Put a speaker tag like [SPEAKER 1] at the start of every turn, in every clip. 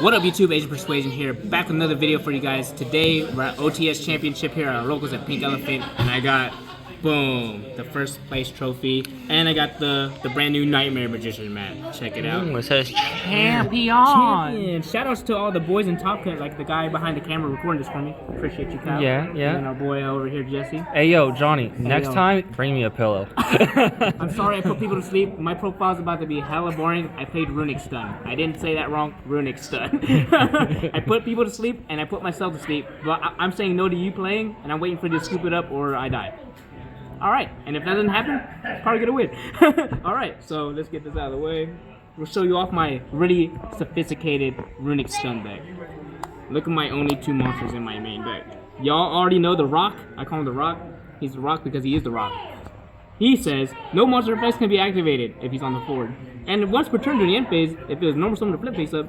[SPEAKER 1] What up YouTube, Asian Persuasion here, back with another video for you guys. Today we're at OTS Championship here at our locals at Pink Elephant, and I got, boom, the first place trophy, and I got the brand new Nightmare Magician mat. Check it out.
[SPEAKER 2] It says champion.
[SPEAKER 1] Champion. Shout outs to all the boys in Top Cut, like the guy behind the camera recording this for me. Appreciate you, Kyle.
[SPEAKER 2] Yeah.
[SPEAKER 1] And our boy over here, Jesse.
[SPEAKER 2] Hey yo, Johnny, next time bring me a pillow.
[SPEAKER 1] I'm sorry I put people to sleep. My profile's about to be hella boring. I played Runick Stun. I didn't say that wrong. Runick Stun. I put people to sleep and I put myself to sleep. But I'm saying no to you playing, and I'm waiting for you to scoop it up or I die. Alright, and if that doesn't happen, probably get a win. Alright, so let's get this out of the way. We'll show you off my really sophisticated Runick Stun deck. Look at my only two monsters in my main deck. Y'all already know the Rock. I call him the Rock. He's the Rock because he is the Rock. He says, no monster effects can be activated if he's on the board. And once per turn during the end phase, if it was normal summon to flip face up,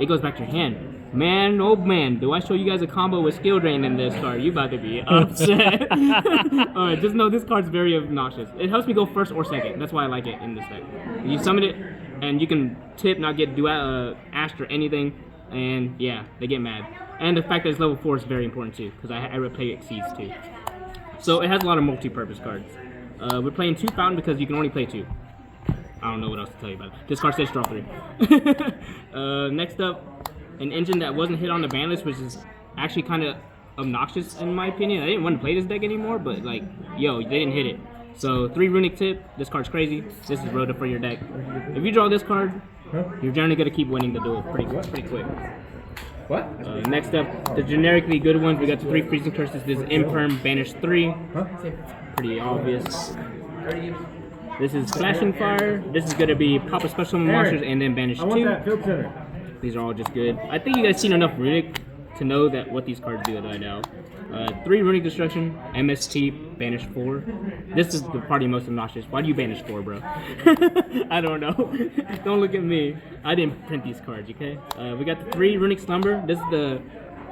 [SPEAKER 1] it goes back to your hand. Man, oh man, do I show you guys a combo with skill drain in this card? You about to be upset. Alright, just know this card's very obnoxious. It helps me go first or second. That's why I like it in this deck. You summon it, and you can tip, not get ashed or anything, and yeah, they get mad. And the fact that it's level 4 is very important too, because I play Exceeds too. So it has a lot of multi-purpose cards. We're playing 2 Fountain because you can only play 2. I don't know what else to tell you about it. This card says draw 3. Next up, an engine that wasn't hit on the ban list, which is actually kind of obnoxious in my opinion. I didn't want to play this deck anymore, but like, yo, they didn't hit it. So 3 Runick tip. This card's crazy. This is Rhoda for your deck. If you draw this card, you're generally gonna keep winning the duel pretty quick.
[SPEAKER 3] What?
[SPEAKER 1] Next up, the generically good ones. We got the 3 Freezing Curses. This is Imperm, Banish 3. Pretty obvious. This is Flashing Fire. This is gonna be Pop a Special Monsters and then Banish 2. These are all just good. I think you guys seen enough Runick to know that what these cards do by now. 3 Runick Destruction, MST, Banish 4. This is the party most obnoxious. Why do you Banish 4, bro? I don't know. Don't look at me. I didn't print these cards, okay? We got the 3 Runick Slumber. This is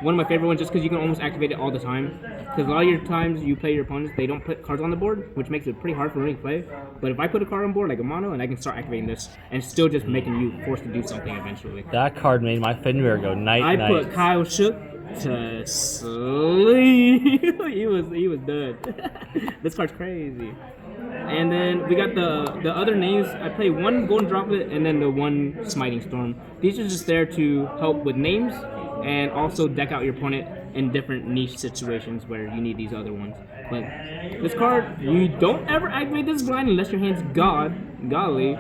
[SPEAKER 1] one of my favorite ones just because you can almost activate it all the time. Because a lot of your times you play your opponents, they don't put cards on the board, which makes it pretty hard for Runick to play. But if I put a card on board like a mono, and I can start activating this, and still just making you forced to do something eventually.
[SPEAKER 2] That card made my finger go night.
[SPEAKER 1] I put Kyle Shook to sleep. he was done. This card's crazy. And then we got the other names. I play 1 Golden Droplet and then the 1 Smiting Storm. These are just there to help with names and also deck out your opponent in different niche situations where you need these other ones. But this card, you don't ever activate this blind unless your hand's godly.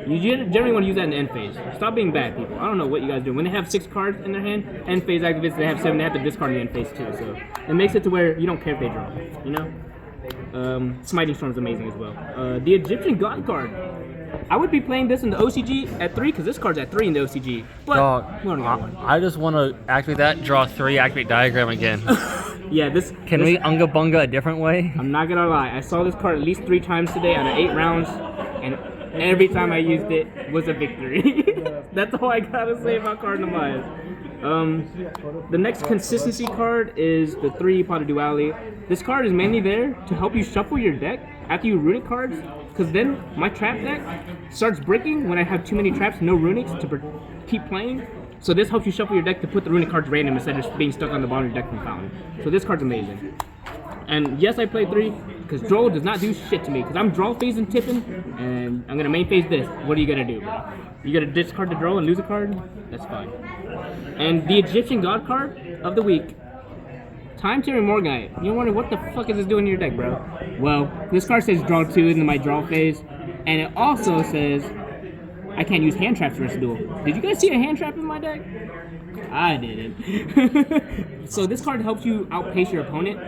[SPEAKER 1] You generally want to use that in the end phase. Stop being bad, people. I don't know what you guys do. When they have 6 cards in their hand, end phase activates, they have 7, they have to discard the end phase too. So it makes it to where you don't care if they draw, you know? Smiting Storm is amazing as well. The Egyptian God card. I would be playing this in the OCG at 3 because this card's at 3 in the OCG. But
[SPEAKER 2] I just want to activate that, draw 3, activate Diagram again.
[SPEAKER 1] Yeah,
[SPEAKER 2] Can we Unga Bunga a different way?
[SPEAKER 1] I'm not gonna lie. I saw this card at least 3 times today out of 8 rounds, and every time I used it was a victory. That's all I gotta say about Cardinal. The next consistency card is the 3 Pot of Duality. This card is mainly there to help you shuffle your deck after you Runick cards, because then my trap deck starts breaking when I have too many traps, no Runicks to keep playing. So this helps you shuffle your deck to put the Runick cards random instead of being stuck on the bottom of your deck from Fountain. So this card's amazing. And yes, I played 3 because draw does not do shit to me because I'm draw phase and tipping, and I'm gonna main phase this. What are you gonna do, bro? You gonna discard the draw and lose a card? That's fine. And the Egyptian God card of the week, Time Tearing Morganite. You're wondering what the fuck is this doing in your deck, bro? Well, this card says draw 2 into my draw phase, and it also says I can't use hand traps for this duel. Did you guys see a hand trap in my deck? I didn't. So this card helps you outpace your opponent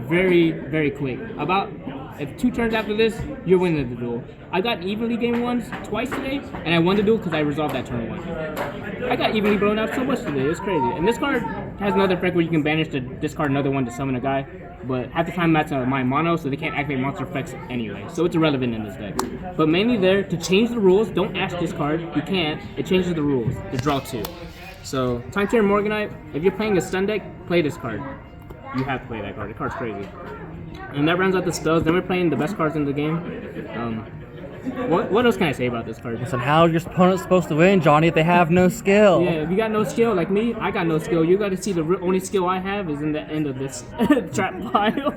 [SPEAKER 1] very, very quick. If 2 turns after this, you're winning the duel. I got evenly game ones twice today, and I won the duel because I resolved that turn 1. I got evenly blown out so much today, it's crazy. And this card has another effect where you can banish to discard another one to summon a guy, but half the time that's my mono, so they can't activate monster effects anyway, so it's irrelevant in this deck. But mainly there to change the rules. Don't ash this card, you can't. It changes the rules to draw 2. So, Time Tearing Morganite, if you're playing a stun deck, play this card. You have to play that card, the card's crazy. And that rounds out the spells. Then we're playing the best cards in the game. What else can I say about this card?
[SPEAKER 2] Listen, how your opponent's supposed to win, Johnny, if they have no skill?
[SPEAKER 1] Yeah, if you got no skill like me, I got no skill. You got to see the only skill I have is in the end of this trap pile.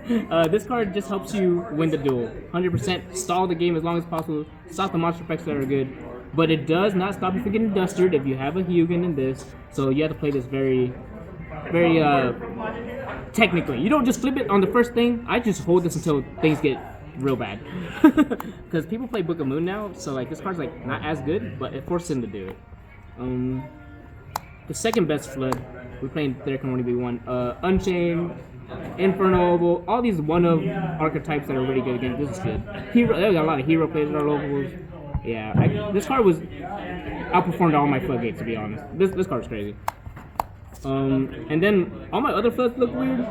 [SPEAKER 1] This card just helps you win the duel. 100% stall the game as long as possible. Stop the monster effects that are good. But it does not stop you from getting dustered if you have a Nguyen in this. So you have to play this very technically. You don't just flip it on the first thing. I just hold this until things get real bad. Because people play Book of Moon now, so like this card's like not as good, but it forces them to do it. The second best flood, we're playing there can only be one. Unchained, Infernal, all these one-of archetypes that are really good against. This is good. There's a lot of hero players in our locals. Yeah, this card was outperformed all my floodgates, to be honest. This card's crazy. And then all my other floods look weird,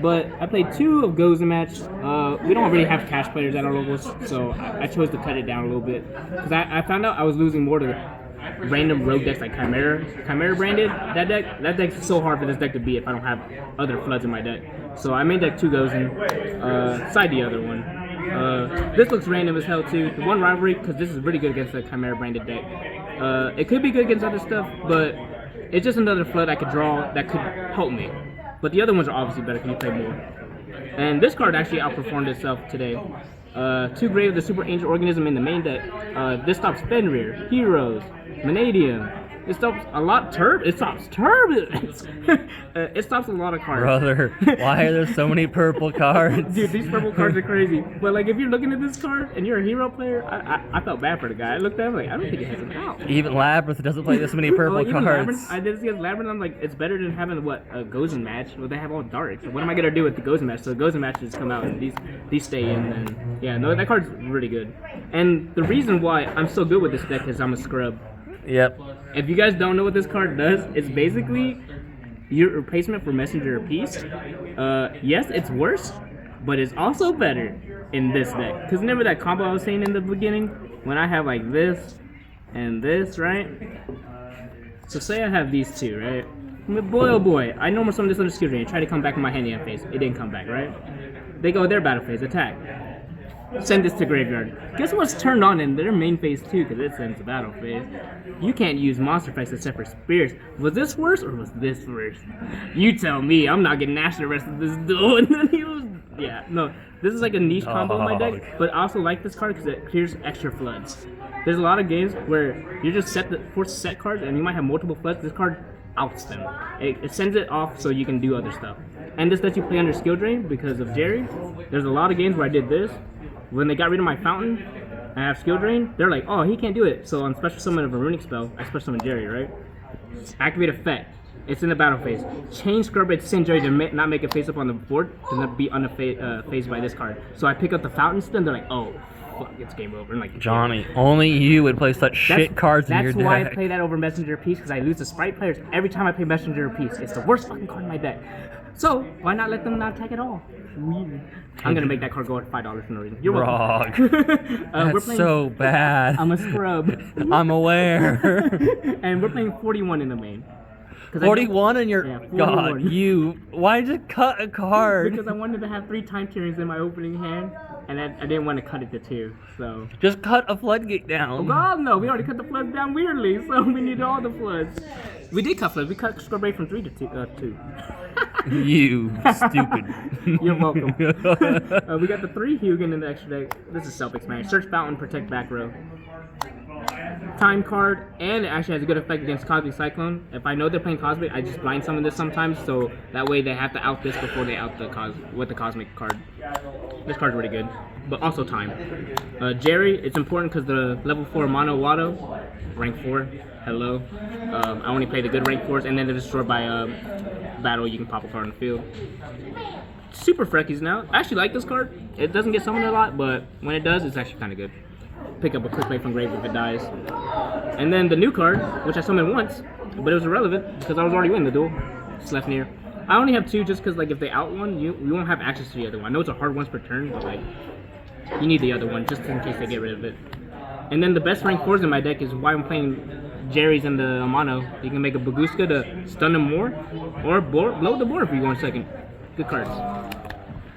[SPEAKER 1] but I played 2 of Goes in match. We don't really have cash players at our locals, so I chose to cut it down a little bit because I found out I was losing more to random rogue decks like Chimera branded. That deck's so hard for this deck to beat if I don't have other floods in my deck. So I made deck 2 Goes in, side the other one. This looks random as hell too. The one rivalry, because this is really good against the Chimera branded deck. It could be good against other stuff, but it's just another flood I could draw that could help me. But the other ones are obviously better because you play more. And this card actually outperformed itself today. 2 Grave of the Super Angel Organism in the main deck. This stops Fenrir, Heroes, Vanadium. It stops a lot it stops Turbulence. It stops a lot of cards.
[SPEAKER 2] Brother, why are there so many purple cards?
[SPEAKER 1] Dude, these purple cards are crazy. But like if you're looking at this card and you're a hero player, I felt bad for the guy. I looked at him like, I don't think it has him out.
[SPEAKER 2] Even Labyrinth doesn't play this many purple cards.
[SPEAKER 1] Labyrinth, I did see as Labyrinth, I'm like, it's better than having what, a Gozen match. Well, they have all dark. So what am I gonna do with the Gozen match? So the Gozen matches come out and these stay in, and yeah, no, that card's really good. And the reason why I'm so good with this deck is I'm a scrub.
[SPEAKER 2] Yep.
[SPEAKER 1] If you guys don't know what this card does, it's basically your replacement for Messenger of Peace. Yes, it's worse, but it's also better in this deck. Because remember that combo I was saying in the beginning? When I have like this and this, right? So say I have these 2, right? Boy oh boy, I normal summon this under skill drain, try to come back in my hand phase. It didn't come back, right? They go their battle phase, attack. Send this to graveyard. Guess what's turned on in their main phase too, because it sends to battle phase. You can't use monster effects except for spears. Was this worse or was this worse? You tell me. I'm not getting Nash the rest of this duel. And then he was, yeah, no. This is like a niche combo in my deck, but I also like this card because it clears extra floods. There's a lot of games where you just force set cards and you might have multiple floods. This card outs them. It sends it off so you can do other stuff. And this lets you play under skill drain because of Jerry. There's a lot of games where I did this. When they got rid of my fountain and I have skill drain, they're like, oh, he can't do it. So on special summon of a Runick spell, I special summon Jerry, right? Activate effect. It's in the battle phase. Change Scrub Raid to send Jerry to not make a face up on the board, to not be unfazed by this card. So I pick up the fountain still, and they're like, oh, fuck, it's game over. And like,
[SPEAKER 2] Johnny, only you would play such shit cards in your deck.
[SPEAKER 1] That's why I play that over Messenger of Peace, because I lose the Sprite players every time I play Messenger of Peace. It's the worst fucking card in my deck. So why not let them not attack at all? Weird. I'm gonna make that card go at $5 for no reason. You're welcome.
[SPEAKER 2] That's
[SPEAKER 1] we're playing,
[SPEAKER 2] so bad.
[SPEAKER 1] I'm a scrub.
[SPEAKER 2] I'm aware.
[SPEAKER 1] And we're playing 41 in the main.
[SPEAKER 2] 41 in your...
[SPEAKER 1] Yeah, 41.
[SPEAKER 2] God, why did you cut a card?
[SPEAKER 1] Because I wanted to have 3 time tierings in my opening hand, and I didn't want to cut it to 2, so...
[SPEAKER 2] Just cut a floodgate down.
[SPEAKER 1] Oh god, no, we already cut the floods down weirdly, so we need all the floods. We did cut floods, we cut Scrub Raid from 3 to 2.
[SPEAKER 2] You stupid.
[SPEAKER 1] You're welcome. We got the 3 Nguyen in the extra deck. This is self-explanatory. Search Fountain, protect back row. Time card, and it actually has a good effect against Cosmic Cyclone. If I know they're playing Cosmic, I just blind summon this sometimes, so that way they have to out this before they out the Cosmic card. This card's really good, but also time. Jerry, it's important because the level 4 Mono Watto, rank 4. Hello. I only play the good rank 4s, and then they're destroyed by battle. You can pop a card on the field. Super Freckies now. I actually like this card. It doesn't get summoned a lot, but when it does, it's actually kind of good. Pick up a quick play from grave if it dies. And then the new card, which I summoned once, but it was irrelevant because I was already winning the duel. Sleipnir. I only have 2 just because like if they out one, you won't have access to the other one. I know it's a hard once per turn, but like you need the other one just in case they get rid of it. And then the best rank 4s in my deck is why I'm playing Jerry's and the Amano. You can make a Baguska to stun him more, or blow the board if you go in second. Good cards.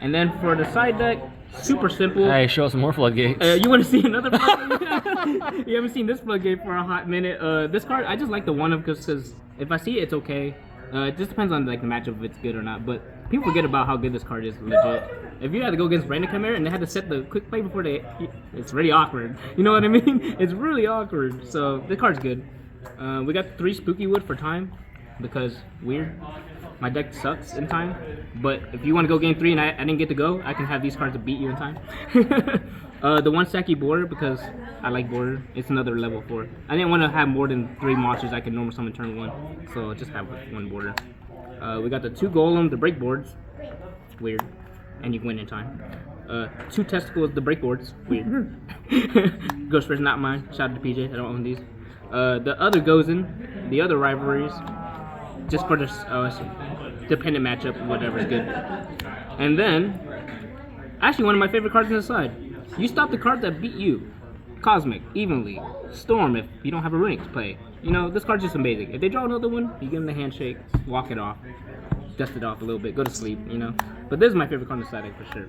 [SPEAKER 1] And then for the side deck, Super simple.
[SPEAKER 2] Hey, show us some more floodgates.
[SPEAKER 1] You want to see another floodgate? You haven't seen this floodgate for a hot minute. This card, I just like the one of because if I see it, it's okay. It just depends on like the matchup if it's good or not. But people forget about how good this card is legit. If you had to go against Runick and they had to set the quick play before it's really awkward. You know what I mean? It's really awkward. So this card's good. We got 3 Spooky Wood for time because weird. My deck sucks in time, but if you want to go game 3 and I didn't get to go, I can have these cards to beat you in time. The 1 Saki border because I like border. It's another level 4. I didn't want to have more than 3 monsters I can normal summon turn 1, so just have 1 border. We got the 2 Golem, the break boards, weird, and you can win in time. 2 Testicles, the break boards, weird. Ghost Rider's not mine. Shout out to PJ, I don't own these. The other Gozen, the other rivalries, just for this dependent matchup, whatever's good. And then, actually one of my favorite cards on the side. You stop the cards that beat you. Cosmic, evenly. Storm if you don't have a Runick to play. You know, this card's just amazing. If they draw another one, you give them the handshake, walk it off, dust it off a little bit, go to sleep, you know. But this is my favorite card on the side for sure.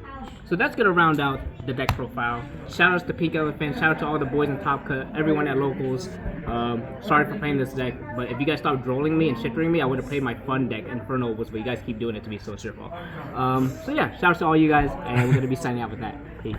[SPEAKER 1] So that's gonna round out the deck profile. Shout outs to Pink Elephant, shout out to all the boys in Top Cut, everyone at Locals. Sorry for playing this deck, but if you guys stopped trolling me and shitting me, I would have played my fun deck, Inferno was, but you guys keep doing it to me, so it's your fault. So yeah, shout outs to all you guys, and we're gonna be signing out with that. Peace.